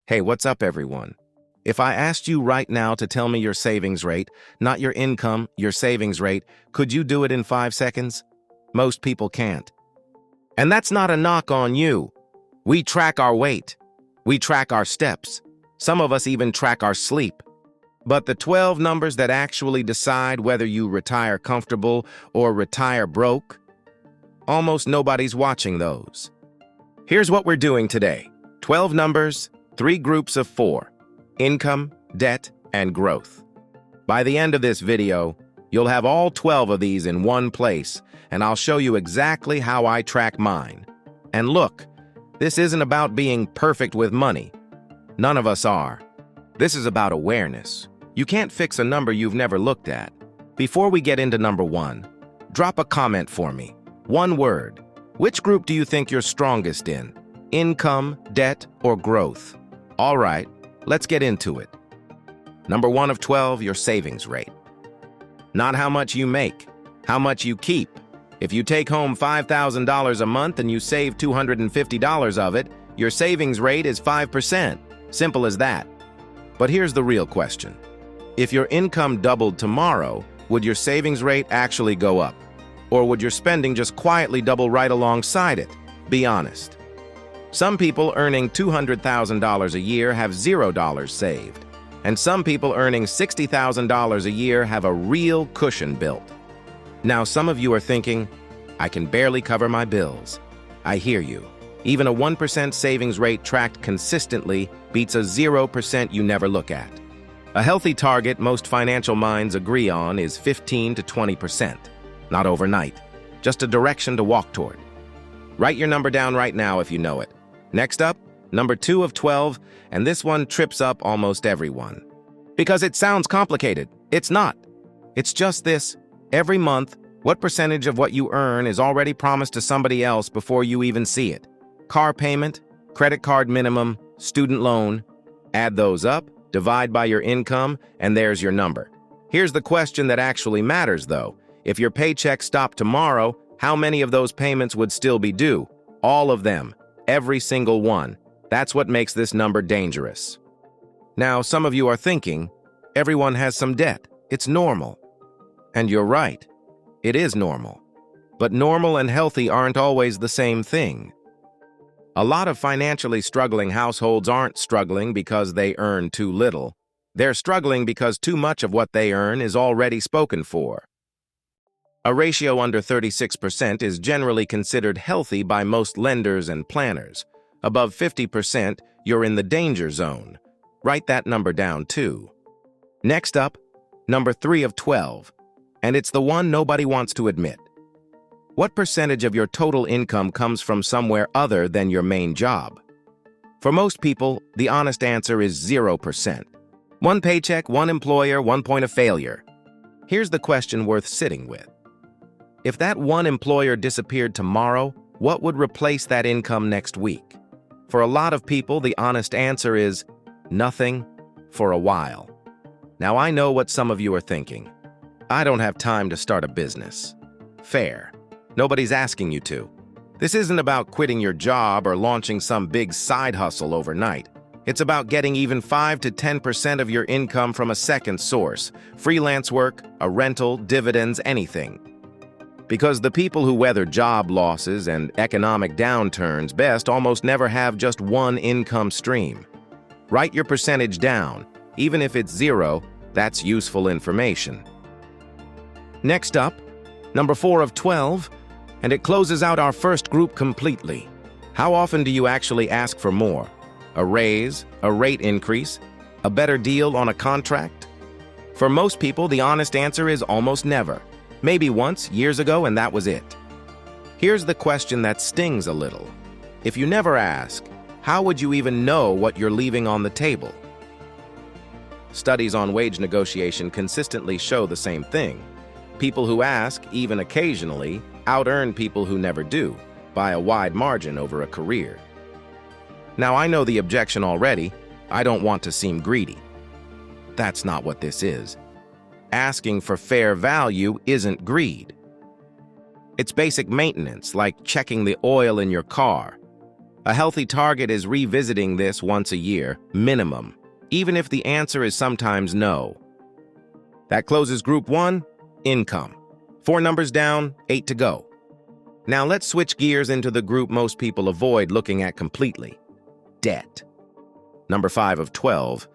Hey, what's up, everyone? If I asked you right now to tell me your savings rate, not your income, your savings rate, could you do it in 5 seconds? Most people can't. And that's not a knock on you. We track our weight. We track our steps. Some of us even track our sleep. But the 12 numbers that actually decide whether you retire comfortable or retire broke, almost nobody's watching those. Here's what we're doing today. 12 numbers, 3 groups of 4: income, debt, and growth. By the end of this video, you'll have all 12 of these in one place, and I'll show you exactly how I track mine. And look, this isn't about being perfect with money. None of us are. This is about awareness. You can't fix a number you've never looked at. Before we get into number 1, drop a comment for me. One word. Which group do you think you're strongest in? Income, debt, or growth? All right, let's get into it. Number 1 of 12, your savings rate. Not how much you make, how much you keep. If you take home $5,000 a month and you save $250 of it, your savings rate is 5%. Simple as that. But here's the real question. If your income doubled tomorrow, would your savings rate actually go up? Or would your spending just quietly double right alongside it? Be honest. Some people earning $200,000 a year have $0 saved, and some people earning $60,000 a year have a real cushion built. Now, some of you are thinking, I can barely cover my bills. I hear you. Even a 1% savings rate tracked consistently beats a 0% you never look at. A healthy target most financial minds agree on is 15 to 20%. Not overnight, just a direction to walk toward. Write your number down right now if you know it. Next up, number 2 of 12, and this one trips up almost everyone. Because it sounds complicated. It's not. It's just this. Every month, what percentage of what you earn is already promised to somebody else before you even see it? Car payment, credit card minimum, student loan. Add those up, divide by your income, and there's your number. Here's the question that actually matters, though. If your paycheck stopped tomorrow, how many of those payments would still be due? All of them. Every single one. That's what makes this number dangerous. Now, some of you are thinking, everyone has some debt. It's normal. And you're right. It is normal. But normal and healthy aren't always the same thing. A lot of financially struggling households aren't struggling because they earn too little. They're struggling because too much of what they earn is already spoken for. A ratio under 36% is generally considered healthy by most lenders and planners. Above 50%, you're in the danger zone. Write that number down too. Next up, number 3 of 12, and it's the one nobody wants to admit. What percentage of your total income comes from somewhere other than your main job? For most people, the honest answer is 0%. One paycheck, one employer, one point of failure. Here's the question worth sitting with. If that one employer disappeared tomorrow, what would replace that income next week? For a lot of people, the honest answer is nothing for a while. Now, I know what some of you are thinking. I don't have time to start a business. Fair. Nobody's asking you to. This isn't about quitting your job or launching some big side hustle overnight. It's about getting even 5 to 10% of your income from a second source, freelance work, a rental, dividends, anything. Because the people who weather job losses and economic downturns best almost never have just one income stream. Write your percentage down. Even if it's 0, that's useful information. Next up, number 4 of 12, and it closes out our first group completely. How often do you actually ask for more? A raise, a rate increase, a better deal on a contract? For most people, the honest answer is almost never. Maybe once, years ago, and that was it. Here's the question that stings a little. If you never ask, how would you even know what you're leaving on the table? Studies on wage negotiation consistently show the same thing. People who ask, even occasionally, out-earn people who never do, by a wide margin over a career. Now, I know the objection already. I don't want to seem greedy. That's not what this is. Asking for fair value isn't greed. It's basic maintenance, like checking the oil in your car. A healthy target is revisiting this once a year, minimum, even if the answer is sometimes no. That closes Group 1, income. 4 numbers down, 8 to go. Now let's switch gears into the group most people avoid looking at completely. Debt. Number 5 of 12,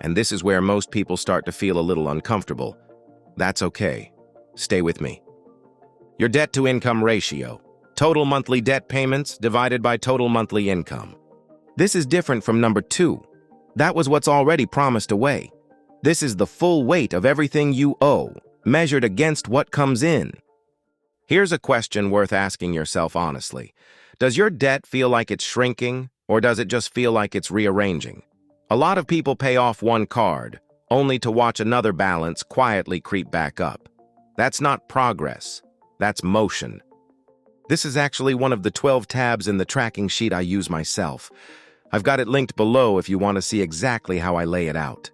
and this is where most people start to feel a little uncomfortable. That's okay. Stay with me. Your debt-to-income ratio. Total monthly debt payments divided by total monthly income. This is different from number 2. That was what's already promised away. This is the full weight of everything you owe, measured against what comes in. Here's a question worth asking yourself honestly. Does your debt feel like it's shrinking, or does it just feel like it's rearranging? A lot of people pay off one card, only to watch another balance quietly creep back up. That's not progress. That's motion. This is actually one of the 12 tabs in the tracking sheet I use myself. I've got it linked below if you want to see exactly how I lay it out.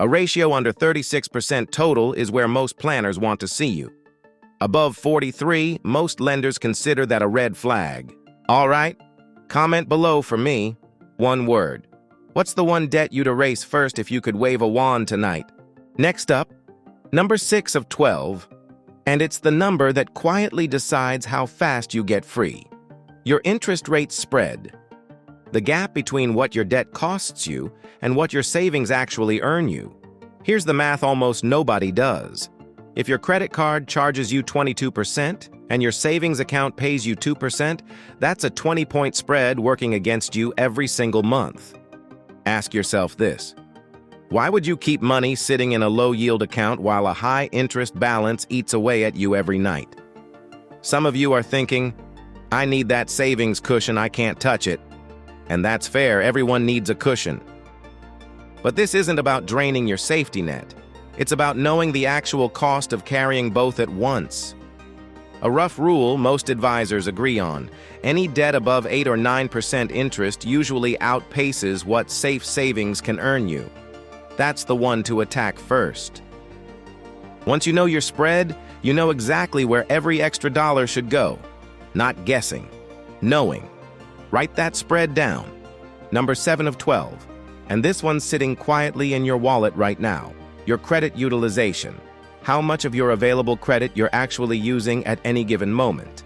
A ratio under 36% total is where most planners want to see you. Above 43, most lenders consider that a red flag. All right? Comment below for me. One word. What's the one debt you'd erase first if you could wave a wand tonight? Next up, number 6 of 12. And it's the number that quietly decides how fast you get free. Your interest rate spread. The gap between what your debt costs you and what your savings actually earn you. Here's the math almost nobody does. If your credit card charges you 22% and your savings account pays you 2%, that's a 20-point spread working against you every single month. Ask yourself this. Why would you keep money sitting in a low-yield account while a high-interest balance eats away at you every night? Some of you are thinking, I need that savings cushion, I can't touch it. And that's fair, everyone needs a cushion. But this isn't about draining your safety net. It's about knowing the actual cost of carrying both at once. A rough rule most advisors agree on. Any debt above 8 or 9% interest usually outpaces what safe savings can earn you. That's the one to attack first. Once you know your spread, you know exactly where every extra dollar should go. Not guessing, knowing. Write that spread down. Number 7 of 12. And this one's sitting quietly in your wallet right now. Your credit utilization. How much of your available credit you're actually using at any given moment.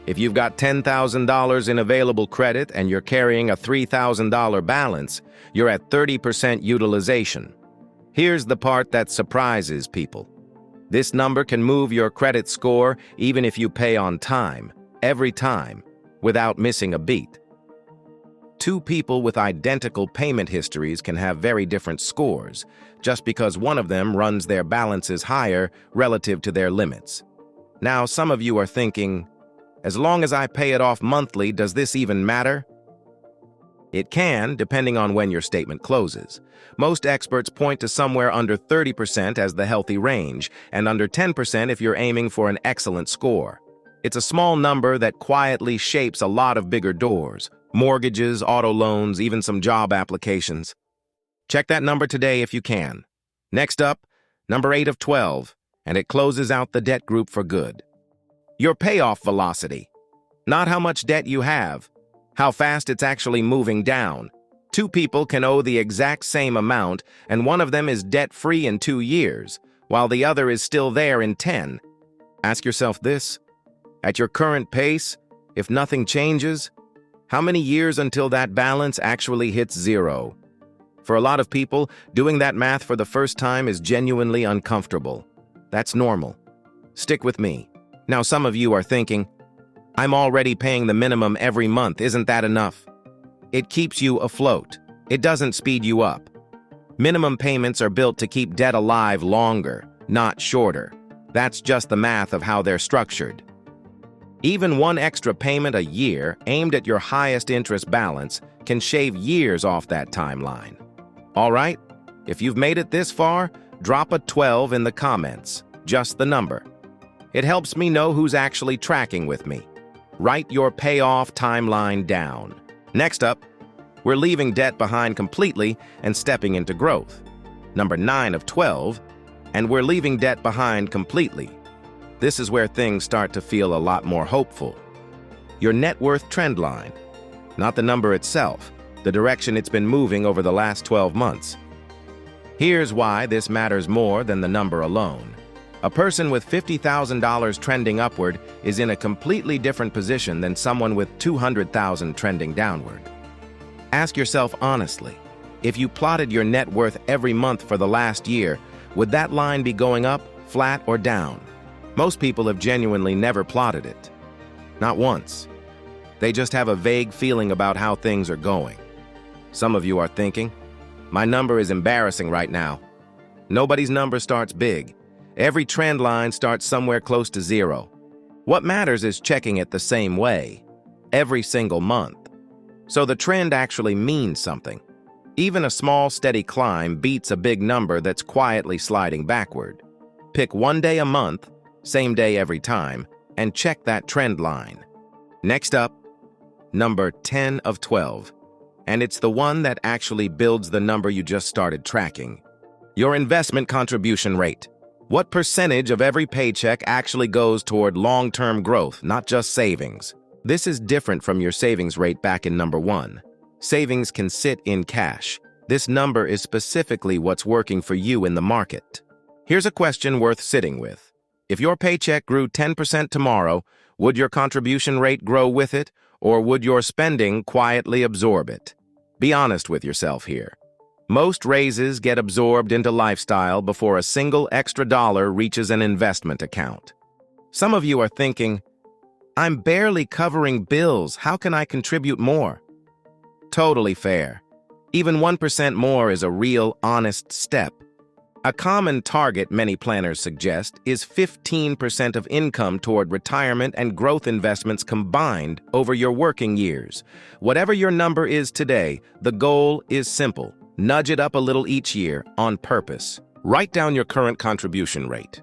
If you've got $10,000 in available credit and you're carrying a $3,000 balance, you're at 30% utilization. Here's the part that surprises people. This number can move your credit score even if you pay on time, every time, without missing a beat. Two people with identical payment histories can have very different scores, just because one of them runs their balances higher relative to their limits. Now, some of you are thinking, as long as I pay it off monthly, does this even matter? It can, depending on when your statement closes. Most experts point to somewhere under 30% as the healthy range, and under 10% if you're aiming for an excellent score. It's a small number that quietly shapes a lot of bigger doors. Mortgages, auto loans, even some job applications. Check that number today if you can. Next up, number 8 of 12, and it closes out the debt group for good. Your payoff velocity. Not how much debt you have, how fast it's actually moving down. Two people can owe the exact same amount, and one of them is debt-free in 2 years, while the other is still there in 10. Ask yourself this. At your current pace, if nothing changes, how many years until that balance actually hits zero? For a lot of people, doing that math for the first time is genuinely uncomfortable. That's normal. Stick with me. Now, some of you are thinking, I'm already paying the minimum every month, isn't that enough? It keeps you afloat. It doesn't speed you up. Minimum payments are built to keep debt alive longer, not shorter. That's just the math of how they're structured. Even one extra payment a year aimed at your highest interest balance can shave years off that timeline. All right, if you've made it this far, drop a 12 in the comments, just the number. It helps me know who's actually tracking with me. Write your payoff timeline down. Next up, we're leaving debt behind completely and stepping into growth. Number 9 of 12, and we're leaving debt behind completely. This is where things start to feel a lot more hopeful. Your net worth trend line. not the number itself, the direction it's been moving over the last 12 months. Here's why this matters more than the number alone. A person with $50,000 trending upward is in a completely different position than someone with $200,000 trending downward. Ask yourself honestly, if you plotted your net worth every month for the last year, would that line be going up, flat, or down? Most people have genuinely never plotted it. Not once. They just have a vague feeling about how things are going. Some of you are thinking, my number is embarrassing right now. Nobody's number starts big. Every trend line starts somewhere close to zero. What matters is checking it the same way, every single month. So the trend actually means something. Even a small, steady climb beats a big number that's quietly sliding backward. Pick one day a month, same day every time, and check that trend line. Next up, number 10 of 12. And it's the one that actually builds the number you just started tracking. Your investment contribution rate. What percentage of every paycheck actually goes toward long-term growth, not just savings? This is different from your savings rate back in number 1. Savings can sit in cash. This number is specifically what's working for you in the market. Here's a question worth sitting with. If your paycheck grew 10% tomorrow, would your contribution rate grow with it, or would your spending quietly absorb it? Be honest with yourself here. Most raises get absorbed into lifestyle before a single extra dollar reaches an investment account. Some of you are thinking, I'm barely covering bills, how can I contribute more? Totally fair. Even 1% more is a real, honest step. A common target many planners suggest is 15% of income toward retirement and growth investments combined over your working years. Whatever your number is today, the goal is simple. Nudge it up a little each year on purpose. Write down your current contribution rate.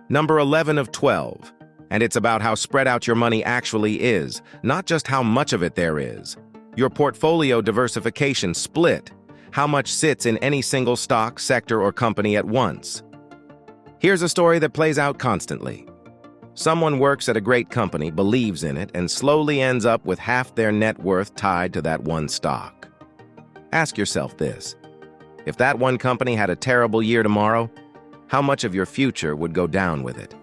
Number 11 of 12. And it's about how spread out your money actually is, not just how much of it there is. Your portfolio diversification split. How much sits in any single stock, sector, or company at once. Here's a story that plays out constantly. Someone works at a great company, believes in it, and slowly ends up with half their net worth tied to that one stock. Ask yourself this. If that one company had a terrible year tomorrow, how much of your future would go down with it?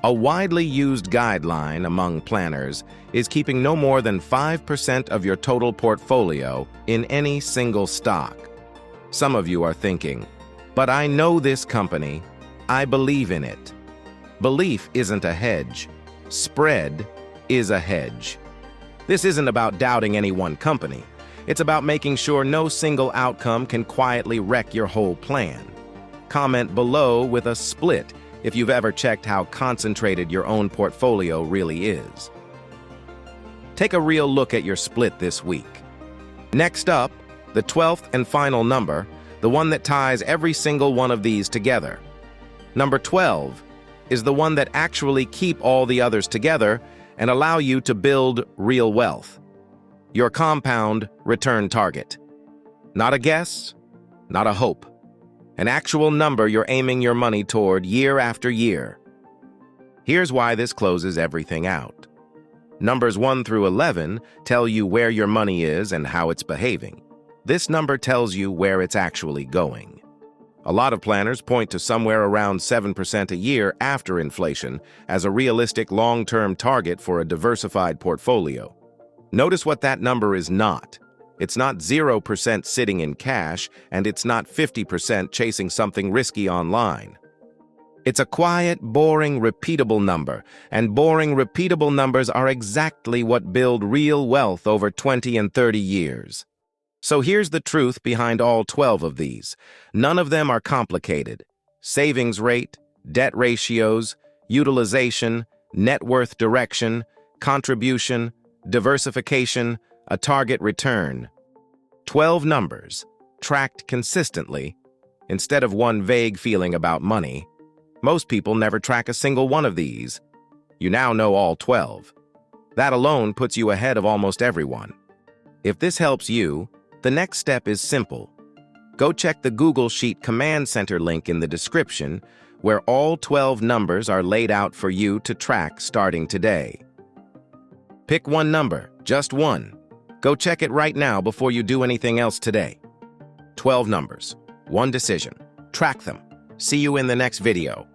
A widely used guideline among planners is keeping no more than 5% of your total portfolio in any single stock. Some of you are thinking, but I know this company, I believe in it. Belief isn't a hedge. Spread is a hedge. This isn't about doubting any one company. It's about making sure no single outcome can quietly wreck your whole plan. Comment below with a split if you've ever checked how concentrated your own portfolio really is. Take a real look at your split this week. Next up, the 12th and final number, the one that ties every single one of these together. Number 12 is the one that actually keep all the others together and allow you to build real wealth. Your compound return target. Not a guess, not a hope. An actual number you're aiming your money toward year after year. Here's why this closes everything out. Numbers 1 through 11 tell you where your money is and how it's behaving. This number tells you where it's actually going. A lot of planners point to somewhere around 7% a year after inflation as a realistic long-term target for a diversified portfolio. Notice what that number is not. It's not 0% sitting in cash, and it's not 50% chasing something risky online. It's a quiet, boring, repeatable number, and boring, repeatable numbers are exactly what build real wealth over 20 and 30 years. So here's the truth behind all 12 of these. None of them are complicated. Savings rate, debt ratios, utilization, net worth direction, contribution, diversification, a target return. 12 numbers, tracked consistently, instead of one vague feeling about money. Most people never track a single one of these. You now know all 12. That alone puts you ahead of almost everyone. If this helps you, the next step is simple. Go check the Google Sheet Command Center link in the description, where all 12 numbers are laid out for you to track starting today. Pick one number, just one. Go check it right now before you do anything else today. 12 numbers, one decision. Track them. See you in the next video.